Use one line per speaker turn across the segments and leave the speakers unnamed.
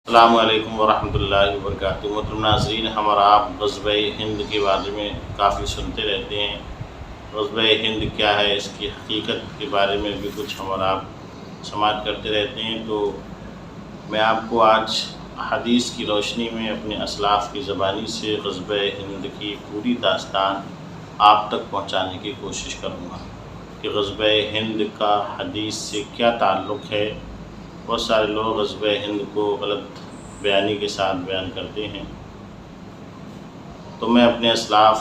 السلام علیکم ورحمۃ اللہ وبرکاتہ۔ محترم ناظرین، ہم اور آپ غزوہ ہند کے بارے میں کافی سنتے رہتے ہیں۔ غزوہ ہند کیا ہے، اس کی حقیقت کے بارے میں بھی کچھ ہم اور آپ سماعت کرتے رہتے ہیں۔ تو میں آپ کو آج حدیث کی روشنی میں اپنے اسلاف کی زبانی سے غزوہ ہند کی پوری داستان آپ تک پہنچانے کی کوشش کروں گا کہ غزوہ ہند کا حدیث سے کیا تعلق ہے۔ بہت سارے لوگ غزوہ ہند کو غلط بیانی کے ساتھ بیان کرتے ہیں، تو میں اپنے اسلاف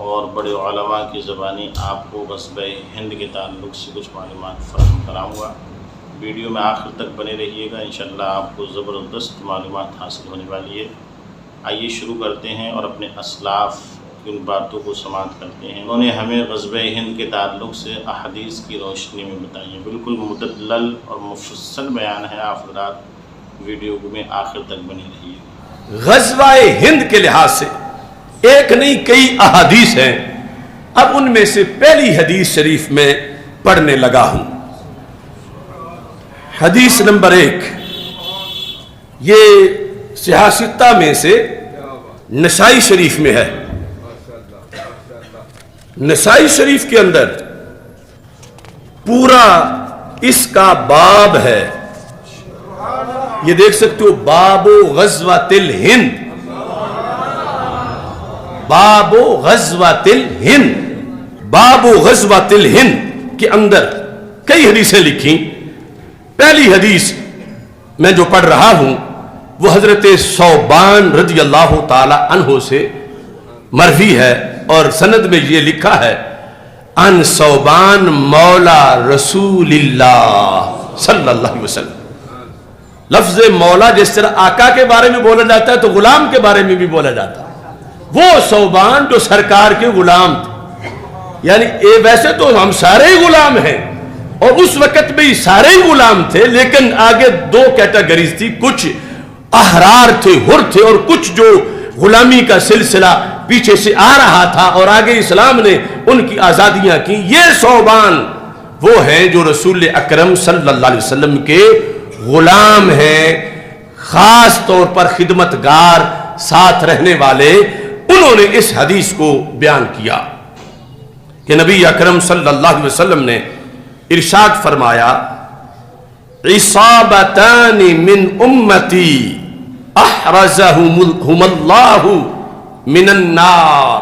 اور بڑے علماء کی زبانی آپ کو غزوہ ہند کے تعلق سے کچھ معلومات فراہم کراؤں گا۔ ویڈیو میں آخر تک بنے رہیے گا، انشاءاللہ آپ کو زبردست معلومات حاصل ہونے والی ہے۔ آئیے شروع کرتے ہیں اور اپنے اسلاف کی ان باتوں کو سماعت کرتے ہیں۔ انہوں نے ہمیں غزوہ ہند کے تعلق سے احادیث کی روشنی میں بتائی ہیں، بالکل مدلل اور مفصل بیان ہے۔ آپ حضرات ویڈیو میں آخر تک بنے رہیے گا۔
غزوہ ہند کے لحاظ سے ایک نہیں کئی احادیث ہیں، اب ان میں سے پہلی حدیث شریف میں پڑھنے لگا ہوں۔ حدیث نمبر 1، یہ صحاح ستہ میں سے نسائی شریف میں ہے۔ نسائی شریف کے اندر پورا اس کا باب ہے، یہ دیکھ سکتے ہو، باب غزوۃ الہند، باب غزوۃ الہند، باب غزوۃ الہند کے اندر کئی حدیثیں لکھی۔ پہلی حدیث میں جو پڑھ رہا ہوں وہ حضرت ثوبان رضی اللہ تعالی عنہ سے مروی ہے، اور سند میں یہ لکھا ہے ان ثوبان مولا رسول اللہ صلی اللہ علیہ وسلم۔ لفظ مولا جس طرح آقا کے بارے میں بولا جاتا ہے تو غلام کے بارے میں بھی بولا جاتا ہے۔ وہ ثوبان جو سرکار کے غلام تھے، یعنی ویسے تو ہم سارے ہی غلام ہیں اور اس وقت بھی سارے ہی غلام تھے، لیکن آگے دو کیٹیگریز تھی، کچھ احرار تھے، حر تھے، اور کچھ جو غلامی کا سلسلہ پیچھے سے آ رہا تھا اور آگے اسلام نے ان کی آزادیاں کی۔ یہ ثوبان وہ ہیں جو رسول اکرم صلی اللہ علیہ وسلم کے غلام ہیں، خاص طور پر خدمتگار، ساتھ رہنے والے۔ انہوں نے اس حدیث کو بیان کیا کہ نبی اکرم صلی اللہ علیہ وسلم نے ارشاد فرمایا، عصابتان من امتی احرزہم اللہ من النار،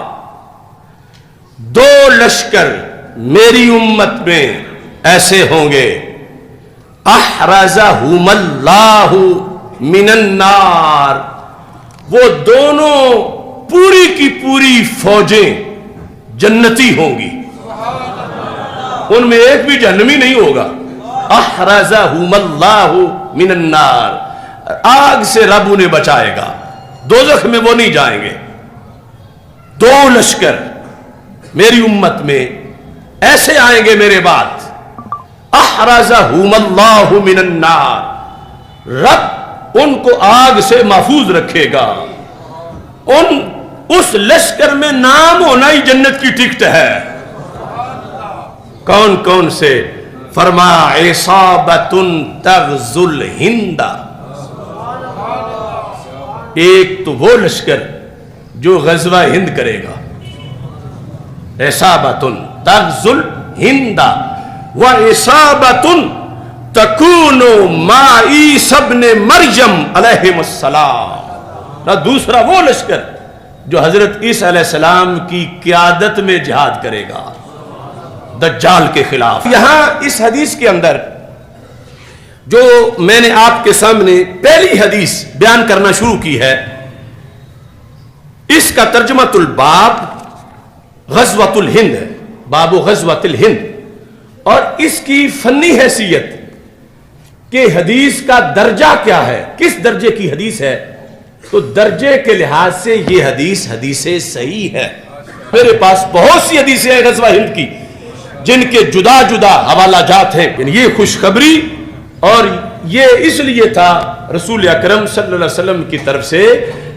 دو لشکر میری امت میں ایسے ہوں گے، احرزہم اللہ من النار، وہ دونوں پوری کی پوری فوجیں جنتی ہوں گی، ان میں ایک بھی جہنمی نہیں ہوگا۔ احرزہم اللہ من النار، آگ سے رب انہیں بچائے گا، دوزخ میں وہ نہیں جائیں گے۔ دو لشکر میری امت میں ایسے آئیں گے میرے بعد، احرزہم اللہ من النار، رب ان کو آگ سے محفوظ رکھے گا۔ اس لشکر میں نام ہونا ہی جنت کی ٹکٹ ہے۔ کون کون سے؟ فرمایا عصابۃ تغزو الہند، ایک تو وہ لشکر جو غزوہ ہند کرے گا، عصابۃ تغزو الہند وعصابۃ تکون مع عیسی ابن مریم علیہ السلام، دوسرا وہ لشکر جو حضرت عیسیٰ علیہ السلام کی قیادت میں جہاد کرے گا دجال کے خلاف۔ یہاں اس حدیث کے اندر جو میں نے آپ کے سامنے پہلی حدیث بیان کرنا شروع کی ہے، اس کا ترجمۃ الباب غزوۃ الہند ہے، باب غزوۃ الہند، اور اس کی فنی حیثیت کہ حدیث کا درجہ کیا ہے، کس درجے کی حدیث ہے، تو درجے کے لحاظ سے یہ حدیث صحیح ہے۔ میرے پاس بہت سی حدیثیں ہیں غزوہ ہند کی جن کے جدا جدا حوالہ جات ہیں، یہ خوشخبری اور یہ اس لیے تھا رسول اکرم صلی اللہ علیہ وسلم کی طرف سے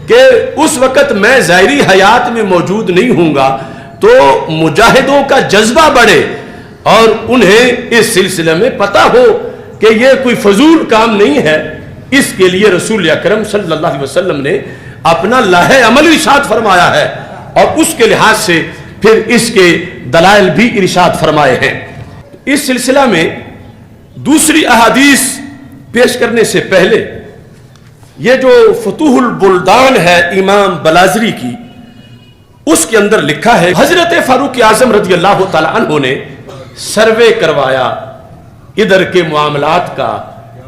کہ اس وقت میں ظاہری حیات میں موجود نہیں ہوں گا تو مجاہدوں کا جذبہ بڑھے اور انہیں اس سلسلے میں پتہ ہو کہ یہ کوئی فضول کام نہیں ہے، اس کے لیے رسول اکرم صلی اللہ علیہ وسلم نے اپنا لاہ عمل ارشاد فرمایا ہے، اور اس کے لحاظ سے پھر اس کے دلائل بھی ارشاد فرمائے ہیں۔ اس سلسلہ میں دوسری احادیث پیش کرنے سے پہلے یہ جو فتوح البلدان ہے امام بلازری کی، اس کے اندر لکھا ہے حضرت فاروق اعظم رضی اللہ تعالی عنہ نے سروے کروایا ادھر کے معاملات کا،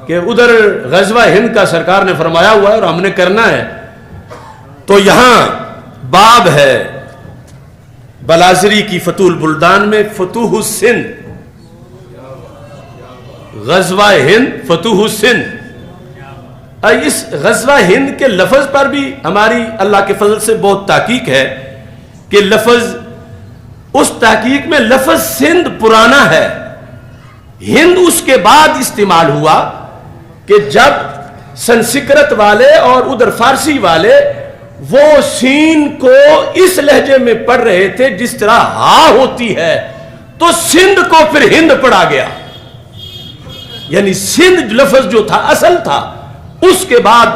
کہ ادھر غزوہ ہند کا سرکار نے فرمایا ہوا ہے اور ہم نے کرنا ہے، تو یہاں باب ہے بلازری کی فتوح البلدان میں فتوح السندھ، غزوہ ہند فتوح السندھ۔ اس غزوہ ہند کے لفظ پر بھی ہماری اللہ کے فضل سے بہت تحقیق ہے کہ لفظ، اس تحقیق میں لفظ سندھ پرانا ہے، ہند اس کے بعد استعمال ہوا کہ جب سنسکرت والے اور ادھر فارسی والے وہ سین کو اس لہجے میں پڑھ رہے تھے جس طرح ہا ہوتی ہے، تو سندھ کو پھر ہند پڑھا گیا، یعنی سندھ لفظ جو تھا اصل تھا، اس کے بعد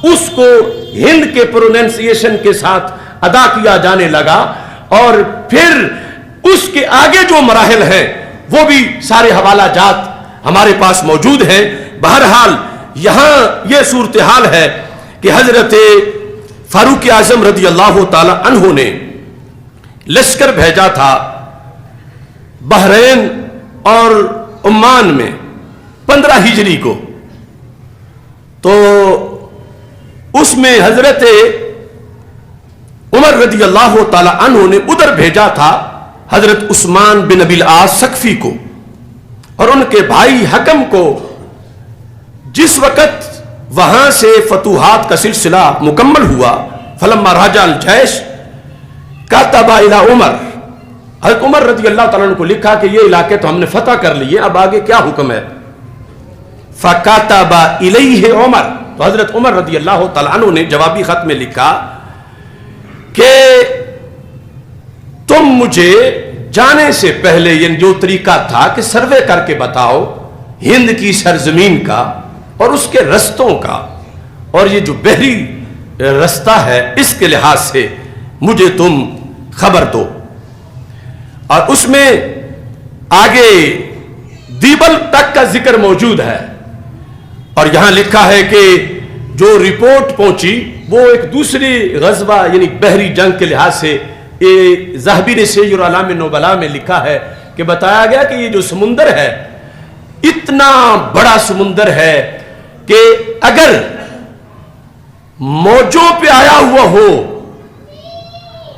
اس کو ہند کے پروننسیشن کے ساتھ ادا کیا جانے لگا، اور پھر اس کے آگے جو مراحل ہیں وہ بھی سارے حوالہ جات ہمارے پاس موجود ہیں۔ بہرحال یہاں یہ صورتحال ہے کہ حضرت فاروق اعظم رضی اللہ تعالی عنہ نے لشکر بھیجا تھا بحرین اور عمان میں 15 ہجری کو، تو اس میں حضرت عمر رضی اللہ تعالی عنہ نے ادھر بھیجا تھا حضرت عثمان بن ابی العاص ثقفی کو اور ان کے بھائی حکم کو۔ جس وقت وہاں سے فتوحات کا سلسلہ مکمل ہوا، فلما راجع الجیش کاتب الی عمر، حضرت عمر رضی اللہ تعالیٰ عنہ کو لکھا کہ یہ علاقے تو ہم نے فتح کر لیے، اب آگے کیا حکم ہے؟ فکاتب الیہ عمر، تو حضرت عمر رضی اللہ تعالیٰ عنہ نے جوابی خط میں لکھا کہ تم مجھے جانے سے پہلے یہ جو طریقہ تھا کہ سروے کر کے بتاؤ ہند کی سرزمین کا اور اس کے رستوں کا، اور یہ جو بحری رستہ ہے اس کے لحاظ سے مجھے تم خبر دو۔ اور اس میں آگے دیبل تک کا ذکر موجود ہے، اور یہاں لکھا ہے کہ جو رپورٹ پہنچی وہ ایک دوسری غزوہ یعنی بحری جنگ کے لحاظ سے، ذہبی نے سیر اعلام نبلاء میں لکھا ہے کہ بتایا گیا کہ یہ جو سمندر ہے اتنا بڑا سمندر ہے کہ اگر موجوں پہ آیا ہوا ہو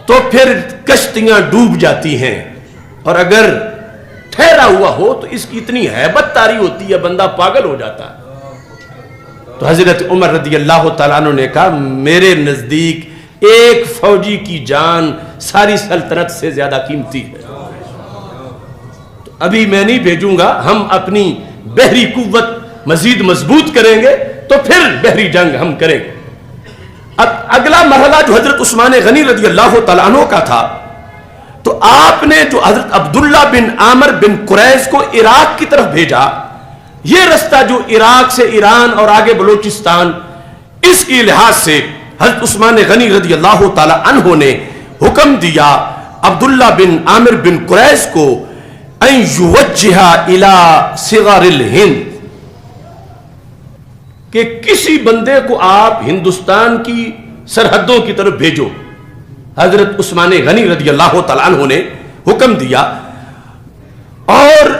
تو پھر کشتیاں ڈوب جاتی ہیں، اور اگر ٹھہرا ہوا ہو تو اس کی اتنی ہیبت طاری ہوتی ہے بندہ پاگل ہو جاتا ہے۔ تو حضرت عمر رضی اللہ تعالیٰ عنہ نے کہا میرے نزدیک ایک فوجی کی جان ساری سلطنت سے زیادہ قیمتی ہے، تو ابھی میں نہیں بھیجوں گا، ہم اپنی بحری قوت مزید مضبوط کریں گے تو پھر بحری جنگ ہم کریں گے۔ اب اگلا مرحلہ جو حضرت عثمان غنی رضی اللہ تعالیٰ عنہ کا تھا، تو آپ نے جو حضرت عبداللہ بن عامر بن قریظ کو عراق کی طرف بھیجا، یہ رستہ جو عراق سے ایران اور آگے بلوچستان، اس کی لحاظ سے حضرت عثمان غنی رضی اللہ تعالی عنہ نے حکم دیا عبداللہ بن عامر بن قریظ کو ان یوجہ الی صغار الہند، کہ کسی بندے کو آپ ہندوستان کی سرحدوں کی طرف بھیجو۔ حضرت عثمان غنی رضی اللہ تعالی عنہ نے حکم دیا، اور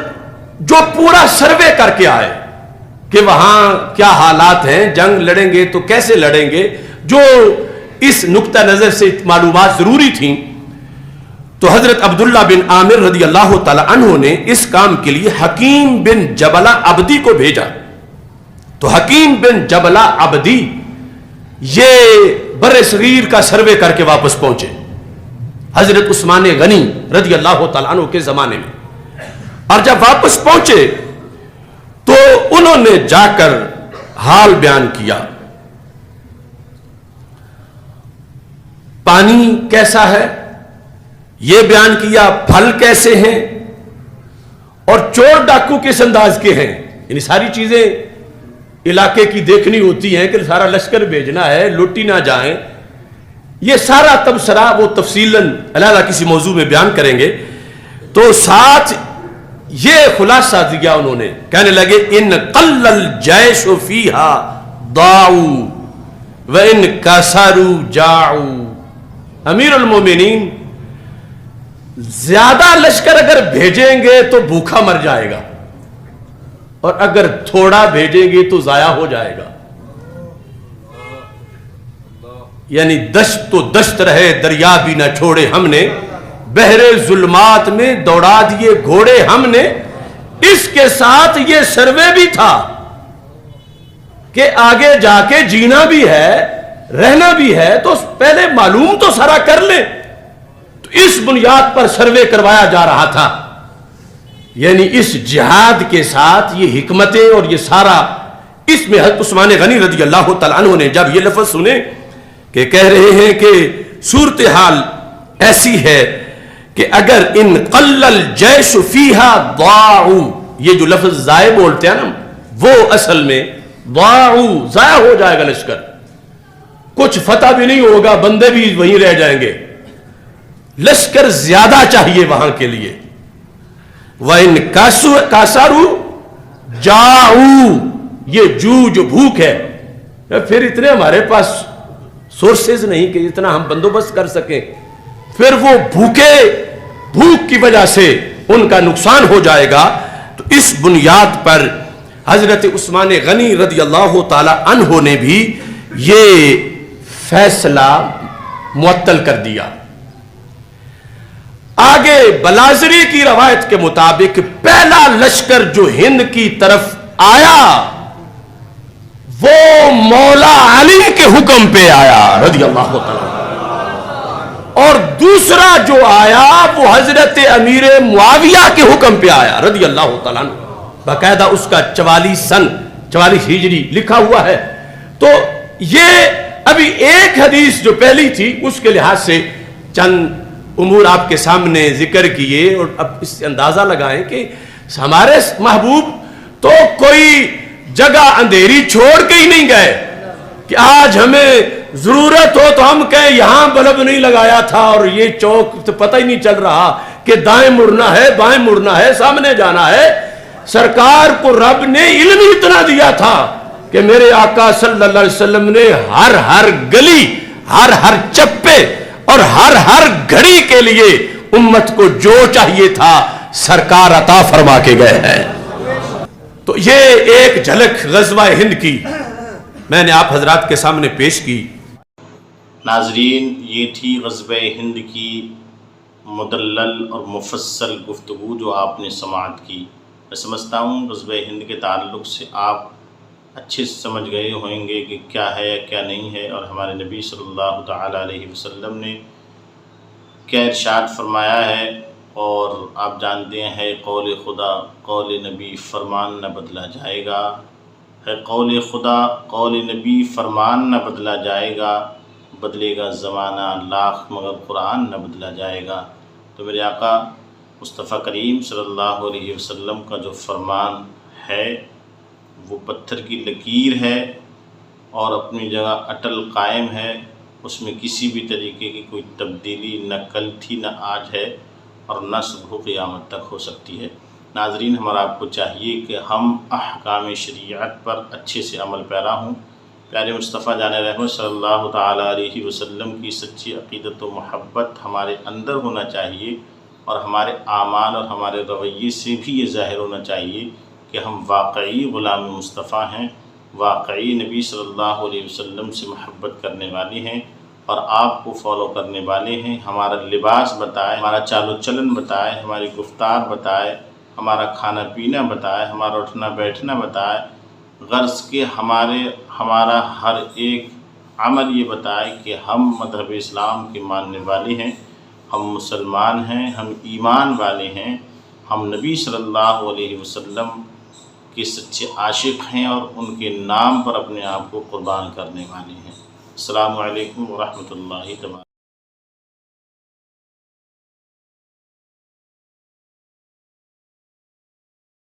جو پورا سروے کر کے آئے کہ وہاں کیا حالات ہیں، جنگ لڑیں گے تو کیسے لڑیں گے، جو اس نقطہ نظر سے معلومات ضروری تھیں، تو حضرت عبداللہ بن عامر رضی اللہ تعالی عنہ نے اس کام کے لیے حکیم بن جبلہ عبدی کو بھیجا۔ تو حکیم بن جبلہ عبدی یہ بر صغیر کا سروے کر کے واپس پہنچے حضرت عثمان غنی رضی اللہ تعالیٰ عنہ کے زمانے میں، اور جب واپس پہنچے تو انہوں نے جا کر حال بیان کیا، پانی کیسا ہے یہ بیان کیا، پھل کیسے ہیں، اور چور ڈاکو کس انداز کے ہیں، یعنی ساری چیزیں علاقے کی دیکھنی ہوتی ہیں کہ سارا لشکر بھیجنا ہے، لوٹی نہ جائیں. یہ سارا تبصرہ وہ تفصیلاً علیحدہ کسی موضوع میں بیان کریں گے. تو ساتھ یہ خلاصہ دیا انہوں نے، کہنے لگے ان قل الجیش فیہا ضاعوا وان کسروا جاعوا. امیر المومنین زیادہ لشکر اگر بھیجیں گے تو بھوکا مر جائے گا، اور اگر تھوڑا بھیجیں گے تو ضائع ہو جائے گا. یعنی دشت تو دشت رہے دریا بھی نہ چھوڑے ہم نے، بحر ظلمات میں دوڑا دیے گھوڑے ہم نے. اس کے ساتھ یہ سروے بھی تھا کہ آگے جا کے جینا بھی ہے، رہنا بھی ہے، تو پہلے معلوم تو سارا کر لیں. تو اس بنیاد پر سروے کروایا جا رہا تھا. یعنی اس جہاد کے ساتھ یہ حکمتیں اور یہ سارا، اس میں حضرت عثمان غنی رضی اللہ تعالیٰ عنہ نے جب یہ لفظ سنے کہ کہہ رہے ہیں کہ صورتحال ایسی ہے کہ اگر ان قل الجیش فیہا ضاعوا، یہ جو لفظ ضائع بولتے ہیں نا، وہ اصل میں ضاعوا، ضائع ہو جائے گا لشکر، کچھ فتح بھی نہیں ہوگا، بندے بھی وہیں رہ جائیں گے. لشکر زیادہ چاہیے وہاں کے لیے. وَإِن كَسَرُوا جَاعُوا، یہ جو بھوک ہے، پھر اتنے ہمارے پاس سورسز نہیں کہ اتنا ہم بندوبست کر سکیں، پھر وہ بھوک کی وجہ سے ان کا نقصان ہو جائے گا. تو اس بنیاد پر حضرت عثمان غنی رضی اللہ تعالی عنہ نے بھی یہ فیصلہ معطل کر دیا. آگے بلازری کی روایت کے مطابق پہلا لشکر جو ہند کی طرف آیا وہ مولا علی کے حکم پہ آیا رضی اللہ تعالیٰ، اور دوسرا جو آیا وہ حضرت امیر معاویہ کے حکم پہ آیا رضی اللہ تعالیٰ. باقاعدہ اس کا 44 ہجری لکھا ہوا ہے. تو یہ ابھی ایک حدیث جو پہلی تھی اس کے لحاظ سے چند امور آپ کے سامنے ذکر کیے، اور اب اس سے اندازہ لگائیں کہ ہمارے محبوب تو کوئی جگہ اندھیری چھوڑ کے ہی نہیں گئے کہ آج ہمیں ضرورت ہو تو ہم کہیں یہاں بلب نہیں لگایا تھا اور یہ چوک تو پتہ ہی نہیں چل رہا کہ دائیں مڑنا ہے بائیں مڑنا ہے سامنے جانا ہے. سرکار کو رب نے علم اتنا دیا تھا کہ میرے آقا صلی اللہ علیہ وسلم نے ہر گلی، ہر چپے اور ہر گھڑی کے لیے امت کو جو چاہیے تھا سرکار عطا فرما کے گئے ہیں. تو یہ ایک جھلک غزوہ ہند کی میں نے آپ حضرات کے سامنے پیش کی.
ناظرین، یہ تھی غزوہ ہند کی مدلل اور مفصل گفتگو جو آپ نے سماعت کی. میں سمجھتا ہوں غزوہ ہند کے تعلق سے آپ اچھے سے سمجھ گئے ہوئیں گے کہ کیا ہے یا کیا نہیں ہے، اور ہمارے نبی صلی اللہ تعالیٰ علیہ وسلم نے کیا ارشاد فرمایا ہے. اور آپ جانتے ہیں قول خدا قول نبی فرمان نہ بدلا جائے گا، ہے قول خدا قول نبی فرمان نہ بدلا جائے گا، بدلے گا زمانہ لاکھ مگر قرآن نہ بدلا جائے گا. تو میرے آقا مصطفیٰ کریم صلی اللہ علیہ وسلم کا جو فرمان ہے وہ پتھر کی لکیر ہے اور اپنی جگہ اٹل قائم ہے. اس میں کسی بھی طریقے کی کوئی تبدیلی نہ کل تھی نہ آج ہے اور نہ صبح قیامت تک ہو سکتی ہے. ناظرین، ہمارا آپ کو چاہیے کہ ہم احکام شریعت پر اچھے سے عمل پیرا ہوں. پیارے مصطفیٰ جان رحمت صلی اللہ تعالیٰ علیہ وسلم کی سچی عقیدت و محبت ہمارے اندر ہونا چاہیے، اور ہمارے اعمال اور ہمارے رویے سے بھی یہ ظاہر ہونا چاہیے کہ ہم واقعی غلام مصطفیٰ ہیں، واقعی نبی صلی اللہ علیہ وسلم سے محبت کرنے والے ہیں اور آپ کو فالو کرنے والے ہیں. ہمارا لباس بتائے، ہمارا چال و چلن بتائے، ہماری گفتار بتائے، ہمارا کھانا پینا بتائے، ہمارا اٹھنا بیٹھنا بتائے، غرض کہ ہمارا ہر ایک عمل یہ بتائے کہ ہم مذہب اسلام کے ماننے والے ہیں، ہم مسلمان ہیں، ہم ایمان والے ہیں، ہم نبی صلی اللہ علیہ وسلم کے سچے عاشق ہیں اور ان کے نام پر اپنے آپ کو قربان کرنے والے ہیں. السلام علیکم ورحمۃ اللہ وبرکاتہ.